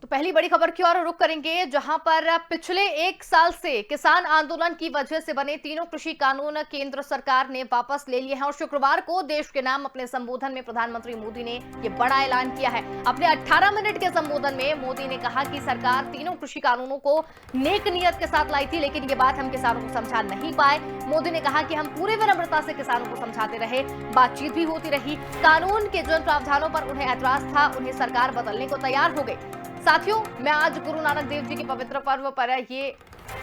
तो पहली बड़ी खबर की ओर रुख करेंगे, जहां पर पिछले एक साल से किसान आंदोलन की वजह से बने तीनों कृषि कानून केंद्र सरकार ने वापस ले लिए हैं और शुक्रवार को देश के नाम अपने संबोधन में प्रधानमंत्री मोदी ने ये बड़ा ऐलान किया है। अपने 18 मिनट के संबोधन में मोदी ने कहा कि सरकार तीनों कृषि कानूनों को नेक नियत के साथ लाई थी, लेकिन ये बात हम किसानों को समझा नहीं पाए। मोदी ने कहा कि हम पूरे विनम्रता से किसानों को समझाते रहे, बातचीत भी होती रही। कानून के जिन प्रावधानों पर उन्हें ऐतराज था, उन्हें सरकार बदलने को तैयार हो गई। साथियों, मैं आज गुरु नानक देव जी के पवित्र पर्व पर ये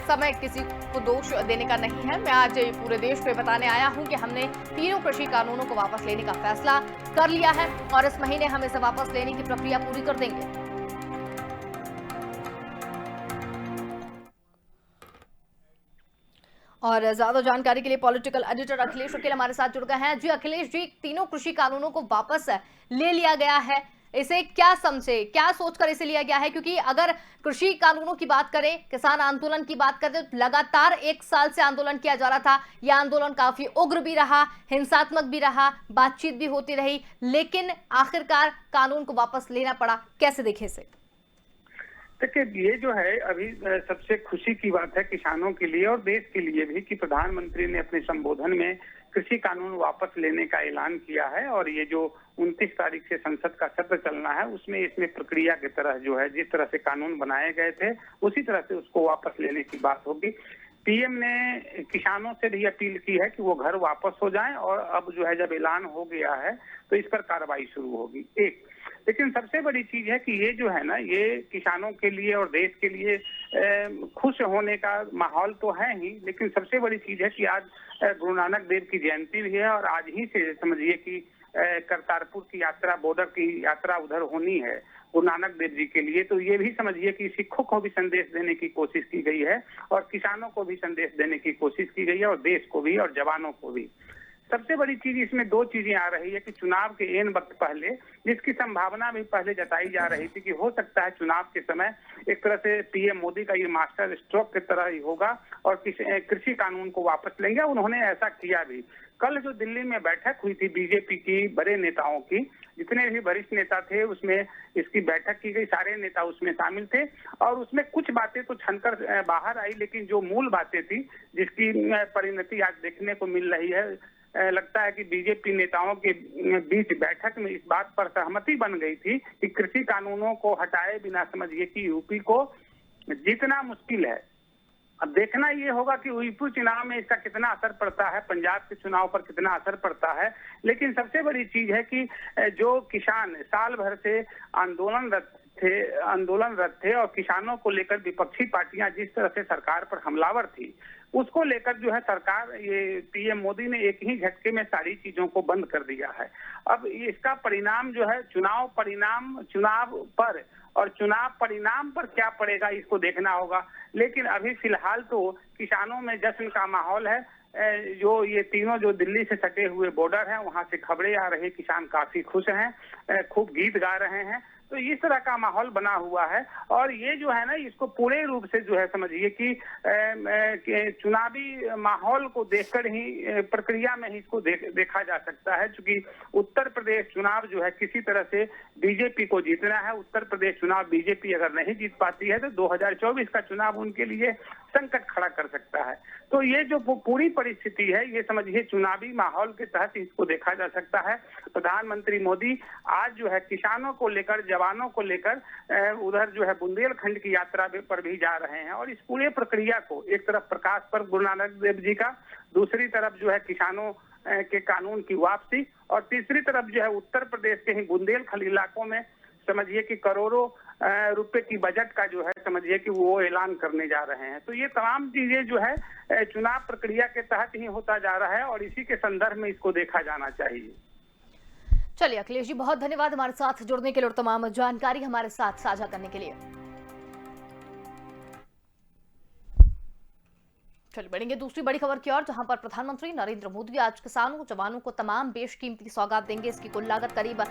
समय किसी को दोष देने का नहीं है। मैं आज पूरे देश को बताने आया हूं कि हमने तीनों कृषि कानूनों को वापस लेने का फैसला कर लिया है और इस महीने हम इसे वापस लेने की प्रक्रिया पूरी कर देंगे। और ज्यादा जानकारी के लिए पॉलिटिकल एडिटर अखिलेश वकील हमारे साथ जुड़ गए हैं। जी अखिलेश जी, तीनों कृषि कानूनों को वापस ले लिया गया है, इसे क्या समझे, क्या सोचकर इसे लिया गया है? क्योंकि अगर कृषि कानूनों की बात करें, किसान आंदोलन की बात करें, तो लगातार एक साल से आंदोलन किया जा रहा था। यह आंदोलन काफी उग्र भी रहा, हिंसात्मक भी रहा, बातचीत भी होती रही, लेकिन आखिरकार कानून को वापस लेना पड़ा। कैसे देखें इसे? देखिए, ये जो है अभी सबसे खुशी की बात है किसानों के लिए और देश के लिए भी कि प्रधानमंत्री ने अपने संबोधन में कृषि कानून वापस लेने का ऐलान किया है। और ये जो 29 तारीख से संसद का सत्र चलना है, उसमें इसमें प्रक्रिया की तरह जो है जिस तरह से कानून बनाए गए थे उसी तरह से उसको वापस लेने की बात होगी। पीएम ने किसानों से भी अपील की है कि वो घर वापस हो जाएं और अब जो है जब ऐलान हो गया है तो इस पर कार्रवाई शुरू होगी। एक लेकिन सबसे बड़ी चीज है कि ये जो है ना, ये किसानों के लिए और देश के लिए खुश होने का माहौल तो है ही, लेकिन सबसे बड़ी चीज है कि आज गुरु नानक देव की जयंती भी है और आज ही से समझिए कि करतारपुर की यात्रा, बॉर्डर की यात्रा उधर होनी है गुरु नानक देव जी के लिए। तो ये भी समझिए कि सिखों को भी संदेश देने की कोशिश की गई है और किसानों को भी संदेश देने की कोशिश की गई है और देश को भी और जवानों को भी। सबसे बड़ी चीज इसमें दो चीजें आ रही है कि चुनाव के एन वक्त पहले, जिसकी संभावना भी पहले जताई जा रही थी कि हो सकता है चुनाव के समय एक तरह से पीएम मोदी का ये मास्टर स्ट्रोक की तरह ही होगा और कृषि कानून को वापस लेंगे। उन्होंने ऐसा किया भी। कल जो दिल्ली में बैठक हुई थी बीजेपी की बड़े नेताओं की, जितने भी वरिष्ठ नेता थे उसमें इसकी बैठक की गई, सारे नेता उसमें शामिल थे और उसमें कुछ बातें तो छनकर बाहर आई, लेकिन जो मूल बातें थी जिसकी परिणति आज देखने को मिल रही है, लगता है कि बीजेपी नेताओं के बीच बैठक में इस बात पर सहमति बन गई थी कि कृषि कानूनों को हटाए बिना समझिए कि यूपी को जीतना मुश्किल है। अब देखना ये होगा कि यूपी चुनाव में इसका कितना असर पड़ता है, पंजाब के चुनाव पर कितना असर पड़ता है। लेकिन सबसे बड़ी चीज है कि जो किसान साल भर से आंदोलनरत थे और किसानों को लेकर विपक्षी पार्टियां जिस तरह से सरकार पर हमलावर थी, उसको लेकर जो है सरकार, ये पीएम मोदी ने एक ही झटके में सारी चीजों को बंद कर दिया है। अब इसका परिणाम जो है चुनाव परिणाम पर क्या पड़ेगा इसको देखना होगा। लेकिन अभी फिलहाल तो किसानों में जश्न का माहौल है। जो ये तीनों जो दिल्ली से सटे हुए बॉर्डर हैं, वहां से खबरें आ रही, किसान काफी खुश हैं, खूब गीत गा रहे हैं। तो इस तरह का माहौल बना हुआ है और ये जो है ना, इसको पूरे रूप से जो है समझिए कि चुनावी माहौल को देखकर ही प्रक्रिया में ही इसको देखा जा सकता है। क्योंकि उत्तर प्रदेश चुनाव जो है किसी तरह से बीजेपी को जीतना है। उत्तर प्रदेश चुनाव बीजेपी अगर नहीं जीत पाती है तो 2024 का चुनाव उनके लिए संकट खड़ा कर सकता है। तो ये जो पूरी परिस्थिति है, ये समझिए चुनावी माहौल के तहत इसको देखा जा सकता है। प्रधानमंत्री मोदी आज जो है किसानों को लेकर, जवानों को लेकर उधर जो है बुंदेलखंड की यात्रा पर भी जा रहे हैं और इस पूरे प्रक्रिया को एक तरफ प्रकाश पर्व गुरु नानक देव जी का, दूसरी तरफ जो है किसानों के कानून की वापसी और तीसरी तरफ जो है उत्तर प्रदेश के ही बुंदेलखंड इलाकों में समझिए कि करोड़ों रुपए की बजट का जो है समझिए कि वो ऐलान करने जा रहे हैं। तो ये तमाम चीजें जो है चुनाव प्रक्रिया के तहत ही होता जा रहा है और इसी के संदर्भ में इसको देखा जाना चाहिए। चलिए अखिलेश जी, बहुत धन्यवाद हमारे साथ जुड़ने के लिए और तमाम जानकारी हमारे साथ साझा करने के लिए। चलिए बढ़ेंगे दूसरी बड़ी खबर की ओर, जहां पर प्रधानमंत्री नरेंद्र मोदी आज किसानों, जवानों को तमाम बेशकीमती सौगात देंगे। इसकी कुल लागत करीब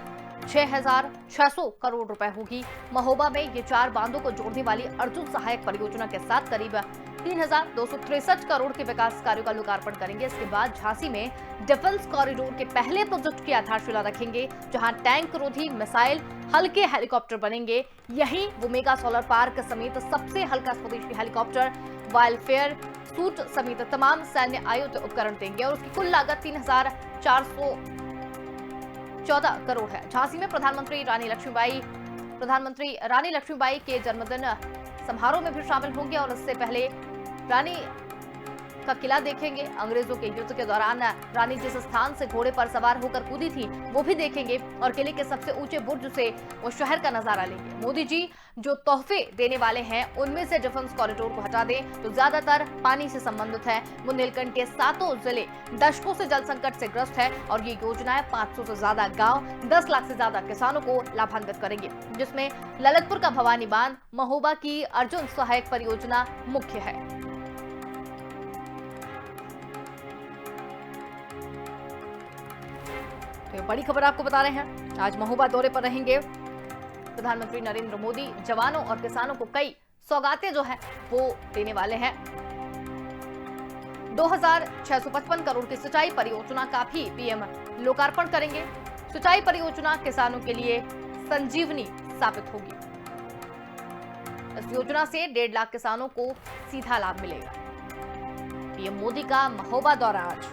6,600 करोड़ रुपए होगी। महोबा में ये 4 बांधों को जोड़ने वाली अर्जुन सहायक परियोजना के साथ करीब 3,263 करोड़ के विकास कार्यों का लोकार्पण करेंगे। इसके बाद झांसी में डिफेंस कॉरिडोर के पहले प्रोजेक्ट की आधारशिला रखेंगे, जहां टैंक रोधी मिसाइल हल्के हेलीकॉप्टर बनेंगे। यहीं वो मेगा सोलर पार्क समेत सबसे हल्का स्वदेशी हेलीकॉप्टर, वाइलफेयर सूट समेत तमाम सैन्य आयुध उपकरण देंगे और उसकी कुल लागत 3,414 करोड़ है। झांसी में प्रधानमंत्री रानी लक्ष्मीबाई के जन्मदिन समारोह में भी शामिल होंगे और इससे पहले रानी का किला देखेंगे। अंग्रेजों के युद्ध के दौरान रानी जिस स्थान से घोड़े पर सवार होकर कूदी थी वो भी देखेंगे और किले के सबसे ऊंचे बुर्ज से वो शहर का नजारा लेंगे। मोदी जी जो तोहफे देने वाले हैं उनमें से डिफेंस कॉरिडोर को हटा दें तो ज्यादातर पानी से संबंधित है। बुंदेलखंड के 7 जिले दशकों से जल संकट से ग्रस्त है और ये योजनाएं 500 से ज्यादा गांव, 10 लाख से ज्यादा किसानों को लाभान्वित करेंगे, जिसमें ललितपुर का भवानी बांध, महोबा की अर्जुन सहायक परियोजना मुख्य है। तो बड़ी खबर आपको बता रहे हैं, आज महोबा दौरे पर रहेंगे प्रधानमंत्री नरेंद्र मोदी। जवानों और किसानों को कई सौगातें जो है वो देने वाले हैं। 2,655 करोड़ की सिंचाई परियोजना का भी पीएम लोकार्पण करेंगे। सिंचाई परियोजना किसानों के लिए संजीवनी साबित होगी। इस योजना से 1.5 लाख किसानों को सीधा लाभ मिलेगा। पीएम मोदी का महोबा दौरा आज।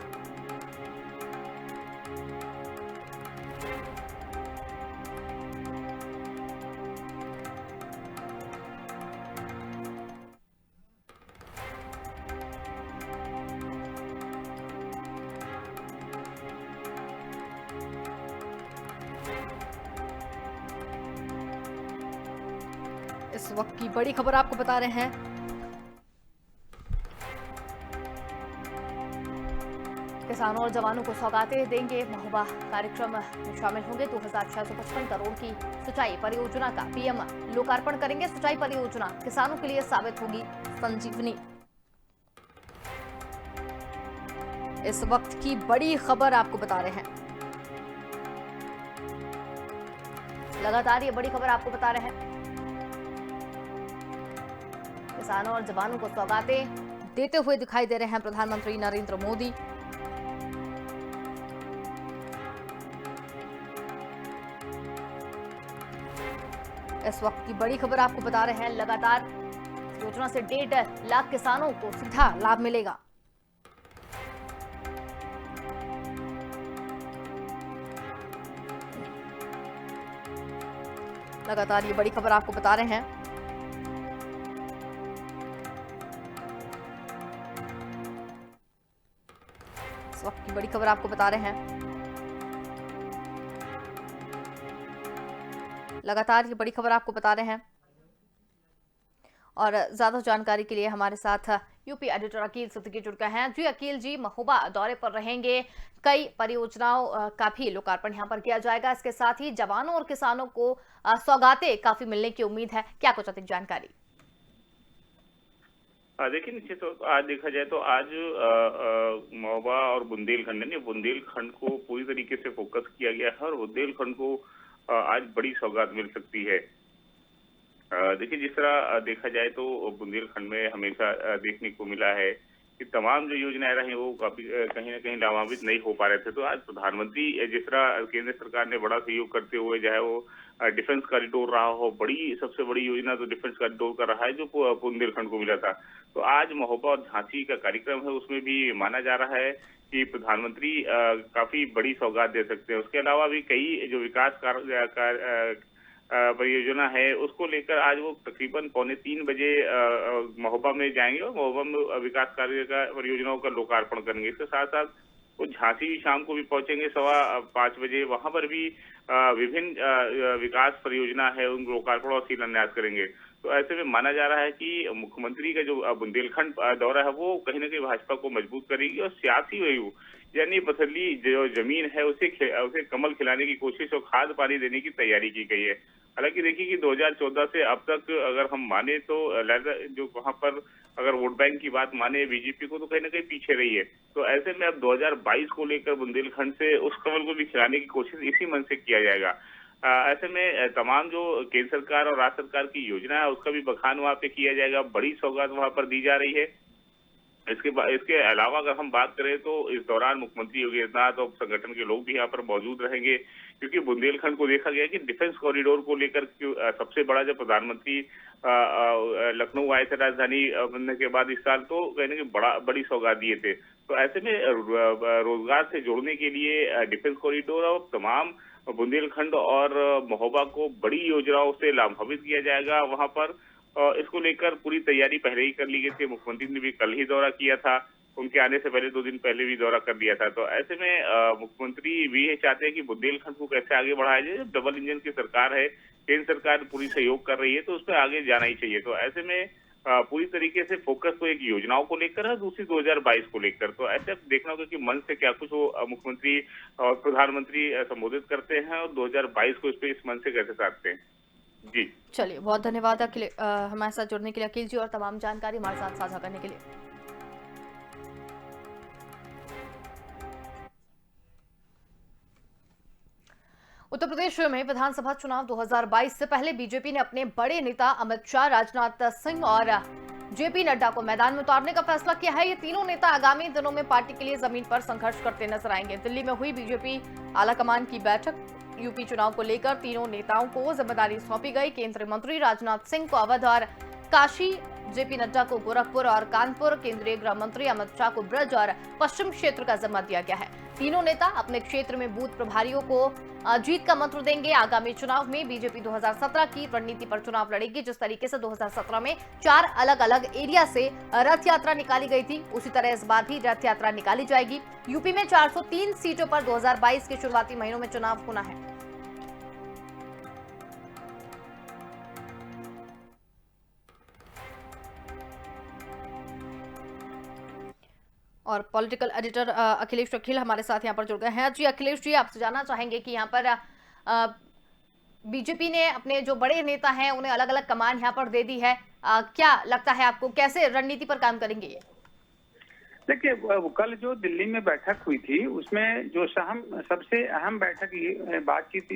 इस वक्त की बड़ी खबर आपको बता रहे हैं, किसानों और जवानों को सौगातें देंगे। महोबा कार्यक्रम में शामिल होंगे। 2,655 करोड़ की सिंचाई परियोजना का पीएम लोकार्पण करेंगे। सिंचाई परियोजना किसानों के लिए साबित होगी संजीवनी। इस वक्त की बड़ी खबर आपको बता रहे हैं, लगातार ये बड़ी खबर आपको बता रहे हैं। किसानों और जवानों को सौगातें देते हुए दिखाई दे रहे हैं प्रधानमंत्री नरेंद्र मोदी। इस वक्त की बड़ी खबर आपको बता रहे हैं, लगातार योजना से 1.5 लाख किसानों को सीधा लाभ मिलेगा। लगातार ये बड़ी खबर आपको बता रहे हैं। इस वक्त की बड़ी खबर आपको बता रहे हैं, लगातार ये बड़ी खबर आपको बता रहे हैं। और ज्यादा जानकारी के लिए हमारे साथ यूपी एडिटर अकील सिद्दीकी जुड़ गए हैं। जी अकील जी, महोबा दौरे पर रहेंगे, कई परियोजनाओं का भी लोकार्पण यहाँ पर किया जाएगा। इसके साथ ही जवानों और किसानों को सौगातें काफी मिलने की उम्मीद है, क्या कुछ अधिक जानकारी? देखिए, निश्चित तौर पर आज देखा जाए तो आज महोबा और बुंदेलखंड को पूरी तरीके से फोकस किया गया है और बुंदेलखंड को आज बड़ी सौगात मिल सकती है। देखिए, जिस तरह देखा जाए तो बुंदेलखंड में हमेशा देखने को मिला है कि तमाम जो योजनाएं रही वो काफी कहीं ना कहीं लाभान्वित नहीं हो पा रहे थे। तो आज प्रधानमंत्री जिस तरह केंद्र सरकार ने बड़ा सहयोग करते हुए, चाहे वो डिफेंस कॉरिडोर रहा हो, सबसे बड़ी योजना तो डिफेंस कॉरिडोर का रहा है जो बुंदेलखंड को मिला था। तो आज महोबा और झांसी का कार्यक्रम है, उसमें भी माना जा रहा है कि प्रधानमंत्री काफी बड़ी सौगात दे सकते हैं। उसके अलावा भी कई जो विकास परियोजना है उसको लेकर आज वो तकरीबन 2:45 बजे महोबा में जाएंगे और महोबा में विकास कार्य का परियोजनाओं का लोकार्पण करेंगे। इसके साथ साथ वो झांसी शाम को भी पहुंचेंगे 5:15 बजे, वहां पर भी विभिन्न विकास परियोजना है उन लोकार्पण और शिलान्यास करेंगे। तो ऐसे में माना जा रहा है कि मुख्यमंत्री का जो बुंदेलखंड दौरा है वो कहीं ना कहीं भाजपा को मजबूत करेगी और सियासी व्यू यानी पथरीली जो जमीन है उसे कमल खिलाने की कोशिश और खाद पानी देने की तैयारी की गई है। हालांकि देखिए कि 2014 से अब तक अगर हम माने तो जो वहां पर अगर वोट बैंक की बात माने बीजेपी को तो कहीं ना कहीं पीछे रही है। तो ऐसे में अब 2022 को लेकर बुंदेलखंड से उस कमल को भी खिलाने की कोशिश इसी मन से किया जाएगा। ऐसे में तमाम जो केंद्र सरकार और राज्य सरकार की योजना है उसका भी बखान वहाँ पे किया जाएगा। बड़ी सौगात वहाँ पर दी जा रही है। इसके अलावा अगर हम बात करें तो इस दौरान मुख्यमंत्री योगी आदित्यनाथ और संगठन के लोग भी यहाँ पर मौजूद रहेंगे, क्योंकि बुंदेलखंड को देखा गया कि डिफेंस कॉरिडोर को लेकर सबसे बड़ा जब प्रधानमंत्री लखनऊ आए थे राजधानी बनने के बाद इस साल, तो कहने की बड़ी सौगात दिए थे। तो ऐसे में रोजगार से जोड़ने के लिए डिफेंस कॉरिडोर और तमाम बुंदेलखंड और महोबा को बड़ी योजनाओं से लाभान्वित किया जाएगा। वहां पर इसको लेकर पूरी तैयारी पहले ही कर ली गई थी। मुख्यमंत्री ने भी कल ही दौरा किया था, उनके आने से पहले 2 दिन पहले भी दौरा कर लिया था। तो ऐसे में मुख्यमंत्री भी ये चाहते हैं कि बुंदेलखंड को कैसे आगे बढ़ाया जाए। जब डबल इंजन की सरकार है, केंद्र सरकार पूरी सहयोग कर रही है, तो उसमें आगे जाना ही चाहिए। तो ऐसे में पूरी तरीके से फोकस तो एक योजनाओं को लेकर है, दूसरी 2022 को लेकर। तो ऐसे देखना होगा कि मन से क्या कुछ वो मुख्यमंत्री और प्रधानमंत्री संबोधित करते हैं और 2022 को इस मन से कैसे साधते हैं। जी चलिए, बहुत धन्यवाद हमारे साथ जुड़ने के लिए अखिल जी, और तमाम जानकारी हमारे साथ साझा करने के लिए। उत्तर प्रदेश में विधानसभा चुनाव 2022 से पहले बीजेपी ने अपने बड़े नेता अमित शाह, राजनाथ सिंह और जेपी नड्डा को मैदान में उतारने का फैसला किया है। ये तीनों नेता आगामी दिनों में पार्टी के लिए जमीन पर संघर्ष करते नजर आएंगे। दिल्ली में हुई बीजेपी आलाकमान की बैठक, यूपी चुनाव को लेकर तीनों नेताओं को जिम्मेदारी सौंपी गई। केंद्रीय मंत्री राजनाथ सिंह को अवध और काशी, जेपी नड्डा को गोरखपुर और कानपुर, केंद्रीय गृह मंत्री अमित शाह को ब्रज और पश्चिम क्षेत्र का जिम्मा दिया गया है। तीनों नेता अपने क्षेत्र में बूथ प्रभारियों को जीत का मंत्र देंगे। आगामी चुनाव में बीजेपी 2017 की रणनीति पर चुनाव लड़ेगी। जिस तरीके से 2017 में 4 अलग अलग एरिया से रथ यात्रा निकाली गई थी, उसी तरह इस बार भी रथ यात्रा निकाली जाएगी। यूपी में 403 सीटों पर 2022 के शुरुआती महीनों में चुनाव होना है। और पॉलिटिकल एडिटर अखिलेश अखिल हमारे साथ यहाँ पर जुड़ गए हैं। जी अखिलेश जी, आपसे जानना चाहेंगे कि यहाँ पर बीजेपी ने अपने जो बड़े नेता हैं उन्हें अलग अलग कमान यहाँ पर दे दी है। क्या लगता है आपको, कैसे रणनीति पर काम करेंगे ये? देखिए, कल जो दिल्ली में बैठक हुई थी उसमें जो सबसे अहम बातचीत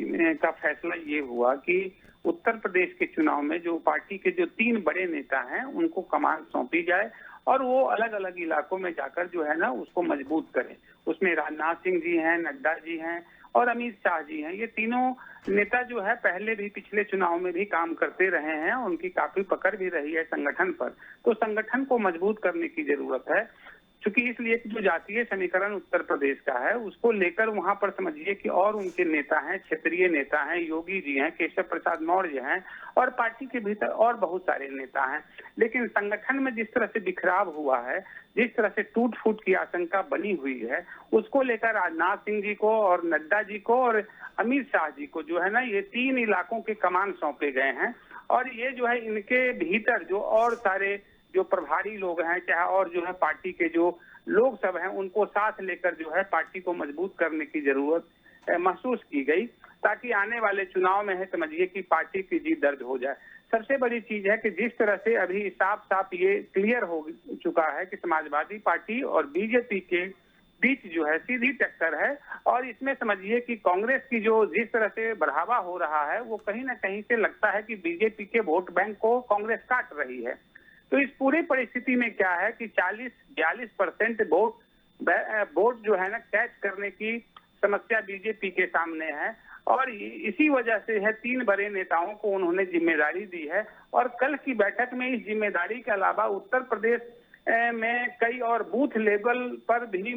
का फैसला ये हुआ कि उत्तर प्रदेश के चुनाव में जो पार्टी के जो 3 बड़े नेता हैं उनको कमान सौंपी जाए और वो अलग अलग इलाकों में जाकर जो है ना उसको मजबूत करें। उसमें राजनाथ सिंह जी हैं, नड्डा जी हैं और अमित शाह जी हैं। ये तीनों नेता जो है पहले भी पिछले चुनाव में भी काम करते रहे हैं, उनकी काफी पकड़ भी रही है संगठन पर। तो संगठन को मजबूत करने की जरूरत है, क्योंकि इसलिए जो जातीय समीकरण उत्तर प्रदेश का है उसको लेकर वहां पर समझिए कि और उनके नेता हैं, क्षेत्रीय नेता हैं, योगी जी हैं, केशव प्रसाद मौर्य हैं और पार्टी के भीतर और बहुत सारे नेता हैं। लेकिन संगठन में जिस तरह से बिखराव हुआ है, जिस तरह से टूट फूट की आशंका बनी हुई है, उसको लेकर राजनाथ सिंह जी को और नड्डा जी को और अमित शाह जी को जो है ना ये 3 इलाकों के कमान सौंपे गए हैं। और ये जो है इनके भीतर जो और सारे जो प्रभारी लोग हैं, चाहे और जो है पार्टी के जो लोग सब हैं, उनको साथ लेकर जो है पार्टी को मजबूत करने की जरूरत महसूस की गई, ताकि आने वाले चुनाव में है समझिए कि पार्टी की जीत दर्ज हो जाए। सबसे बड़ी चीज है कि जिस तरह से अभी साफ साफ ये क्लियर हो चुका है कि समाजवादी पार्टी और बीजेपी के बीच जो है सीधी टक्कर है, और इसमें समझिए कि कांग्रेस की जो जिस तरह से बढ़ावा हो रहा है वो कहीं ना कहीं से लगता है कि बीजेपी के वोट बैंक को कांग्रेस काट रही है। तो इस पूरी परिस्थिति में क्या है कि 40-42% वोट जो है ना कैच करने की समस्या बीजेपी के सामने है, और इसी वजह से है 3 बड़े नेताओं को उन्होंने जिम्मेदारी दी है। और कल की बैठक में इस जिम्मेदारी के अलावा उत्तर प्रदेश में कई और बूथ लेवल पर भी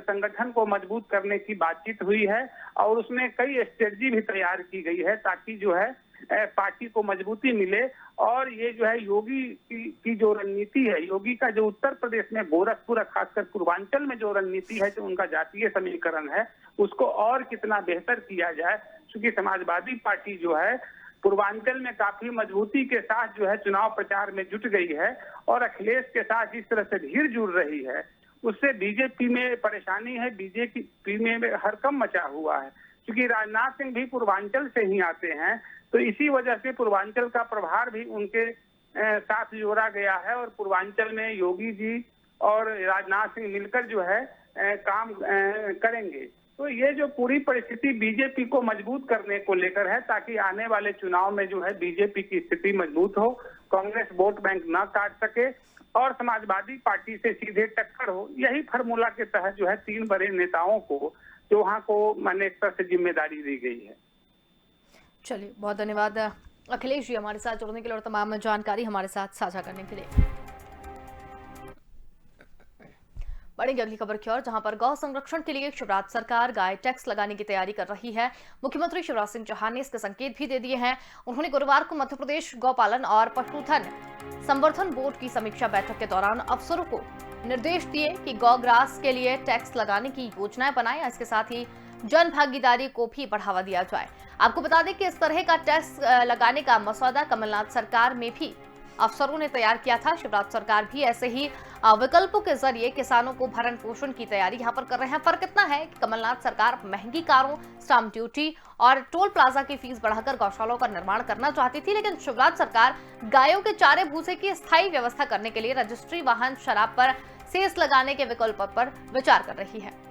संगठन को मजबूत करने की बातचीत हुई है, और उसमें कई स्ट्रेटजी भी तैयार की गई है ताकि जो है पार्टी को मजबूती मिले। और ये जो है योगी की जो रणनीति है, योगी का जो उत्तर प्रदेश में गोरखपुर खासकर पूर्वांचल में जो रणनीति है, जो उनका जातीय समीकरण है, उसको और कितना बेहतर किया जाए। क्योंकि समाजवादी पार्टी जो है पूर्वांचल में काफी मजबूती के साथ जो है चुनाव प्रचार में जुट गई है, और अखिलेश के साथ जिस तरह से भीड़ जुड़ रही है उससे बीजेपी में परेशानी है, बीजेपी में हड़कंप मचा हुआ है। क्योंकि राजनाथ सिंह भी पूर्वांचल से ही आते हैं, तो इसी वजह से पूर्वांचल का प्रभार भी उनके साथ जोड़ा गया है, और पूर्वांचल में योगी जी और राजनाथ सिंह मिलकर जो है काम करेंगे। तो ये जो पूरी परिस्थिति बीजेपी को मजबूत करने को लेकर है, ताकि आने वाले चुनाव में जो है बीजेपी की स्थिति मजबूत हो, कांग्रेस वोट बैंक न काट सके और समाजवादी पार्टी से सीधे टक्कर हो। यही फार्मूला के तहत जो है 3 बड़े नेताओं को चौहान को माने एक तरह से जिम्मेदारी दी गई है। चलिए, बहुत धन्यवाद अखिलेश जी हमारे साथ जुड़ने के लिए और तमाम जानकारी हमारे साथ साझा करने के लिए। बढ़ेंगे अगली खबर की ओर, जहां पर गौ संरक्षण के लिए शिवराज सरकार गाय टैक्स लगाने की तैयारी कर रही है। मुख्यमंत्री शिवराज सिंह चौहान ने इसके संकेत भी दे दिए हैं। उन्होंने गुरुवार को मध्य प्रदेश गौपालन और पशुधन संवर्धन बोर्ड की समीक्षा बैठक के दौरान अफसरों को निर्देश दिए कि गौग्रास के लिए टैक्स लगाने की योजनाएं बनाएं। इसके साथ ही जन भागीदारी को भी बढ़ावा दिया जाए। आपको बता दें कि इस तरह का टैक्स लगाने का मसौदा कमलनाथ सरकार में भी अफसरों ने तैयार किया था। शिवराज सरकार भी ऐसे ही विकल्पों के जरिए किसानों को भरण पोषण की तैयारी यहां पर कर रहे हैं। फर्क इतना है कि कमलनाथ सरकार महंगी कारों, स्टाम्प ड्यूटी और टोल प्लाजा की फीस बढ़ाकर गौशालाओं का निर्माण करना चाहती थी, लेकिन शिवराज सरकार गायों के चारे भूसे की स्थायी व्यवस्था करने के लिए रजिस्ट्री वाहन शराब पर सेस लगाने के विकल्प पर विचार कर रही है।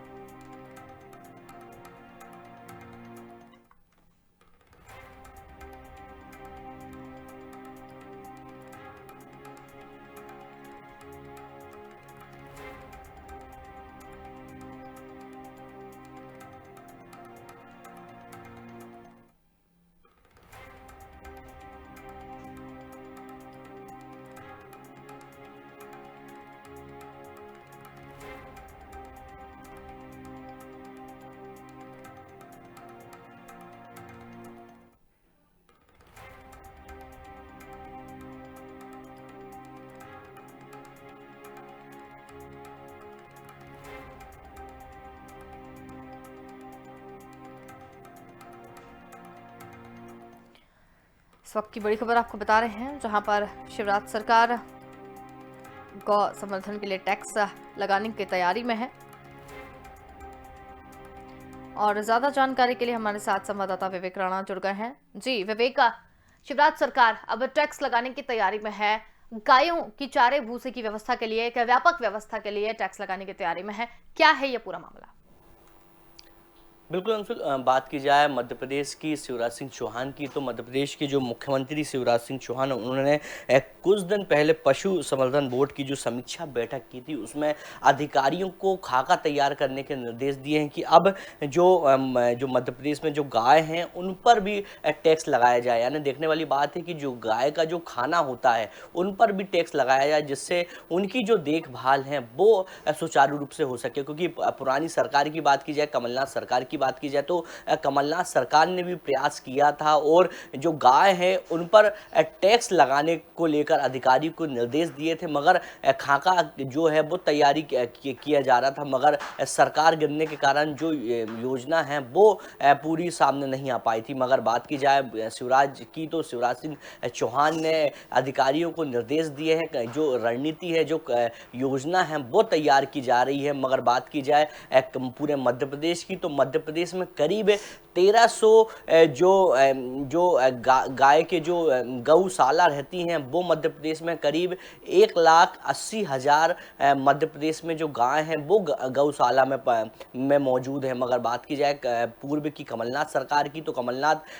इस वक्त की बड़ी खबर आपको बता रहे हैं, जहां पर शिवराज सरकार गौ संवर्धन के लिए टैक्स लगाने की तैयारी में है। और ज्यादा जानकारी के लिए हमारे साथ संवाददाता विवेक राणा जुड़ गए हैं। जी विवेक, शिवराज सरकार अब टैक्स लगाने की तैयारी में है, गायों की चारे भूसे की व्यवस्था के लिए, एक व्यापक व्यवस्था के लिए टैक्स लगाने की तैयारी में है। क्या है ये पूरा मामला? बिल्कुल अंशुल, बात की जाए मध्य प्रदेश की शिवराज सिंह चौहान की, तो मध्य प्रदेश के जो मुख्यमंत्री शिवराज सिंह चौहान उन्होंने कुछ दिन पहले पशु संवर्धन बोर्ड की जो समीक्षा बैठक की थी, उसमें अधिकारियों को खाका तैयार करने के निर्देश दिए हैं कि अब जो मध्य प्रदेश में जो गाय हैं उन पर भी टैक्स लगाया जाए। यानी देखने वाली बात है कि जो गाय का जो खाना होता है उन पर भी टैक्स लगाया जाए, जिससे उनकी जो देखभाल है वो सुचारू रूप से हो सके। क्योंकि पुरानी सरकार की बात की जाए, कमलनाथ सरकार की बात की जाए, तो कमलनाथ सरकार ने भी प्रयास किया था और जो गाय है उन पर टैक्स लगाने को लेकर अधिकारी को निर्देश दिए थे, मगर खाका जो है वो तैयारी किया जा रहा था, मगर सरकार गिरने के कारण जो योजना है वो पूरी सामने नहीं आ पाई थी। मगर बात की जाए शिवराज की, तो शिवराज सिंह चौहान ने अधिकारियों को निर्देश दिए हैं, जो रणनीति है, जो योजना है वो तैयार की जा रही है। मगर बात की जाए पूरे मध्य प्रदेश की, तो मध्य प्रदेश में करीब 1300 जो गाय के जो गौशाला रहती हैं वो मध्य प्रदेश में करीब 1,80,000 मध्य प्रदेश में जो गाय हैं वो गौशाला में मौजूद है। मगर बात की जाए पूर्व की कमलनाथ सरकार की, तो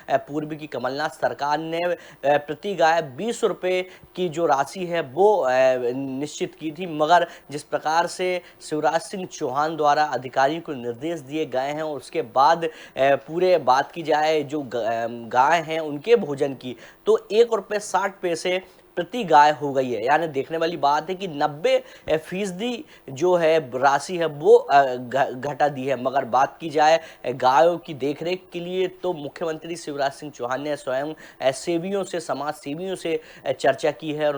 पूर्व की कमलनाथ सरकार ने प्रति गाय 20 रुपये की जो राशि है वो निश्चित की थी। मगर जिस प्रकार से शिवराज सिंह चौहान द्वारा अधिकारियों को निर्देश दिए गए हैं, उसके बाद पूरे बात की जाए जो गाय हैं उनके भोजन की, तो 1 रुपये 60 पैसे प्रति गाय हो गई है। यानी देखने वाली बात है कि 90% जो है राशि है वो घटा दी है। मगर बात की जाए गायों की देखरेख के लिए, तो मुख्यमंत्री शिवराज सिंह चौहान ने स्वयं सेवियों से, समाज सेवियों से चर्चा की है और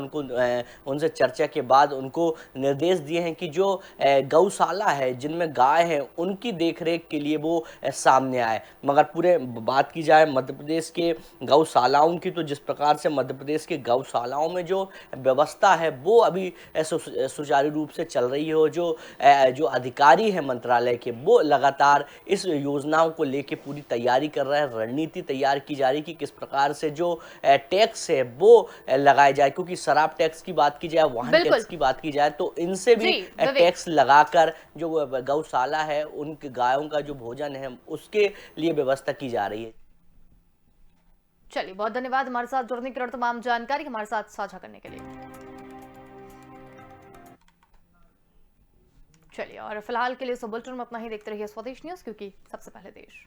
उनसे चर्चा के बाद उनको निर्देश दिए हैं कि जो गौशाला है जिनमें गाय है उनकी देखरेख के लिए वो सामने आए। मगर पूरे बात की जाए मध्य प्रदेश के गौशालाओं की, तो जिस प्रकार से मध्य प्रदेश के गौशालाओं गांव में जो व्यवस्था है वो अभी सुचारू रूप से चल रही हो, जो अधिकारी है मंत्रालय के वो लगातार इस योजनाओं को लेके पूरी तैयारी कर रहे हैं। रणनीति तैयार की जा रही कि किस प्रकार से जो टैक्स है वो लगाया जाए, क्योंकि शराब टैक्स की बात की जाए, वाहन टैक्स की बात की जाए तो इनसे भी टैक्स लगाकर जो गौशाला है उनके गायों का जो भोजन है उसके लिए व्यवस्था की जा रही है। चलिए, बहुत धन्यवाद हमारे साथ जुड़ने के लिए और तमाम जानकारी हमारे साथ साझा करने के लिए। चलिए, और फिलहाल के लिए इस बुलेटिन में अपना ही देखते रहिए स्वदेश न्यूज, क्योंकि सबसे पहले देश।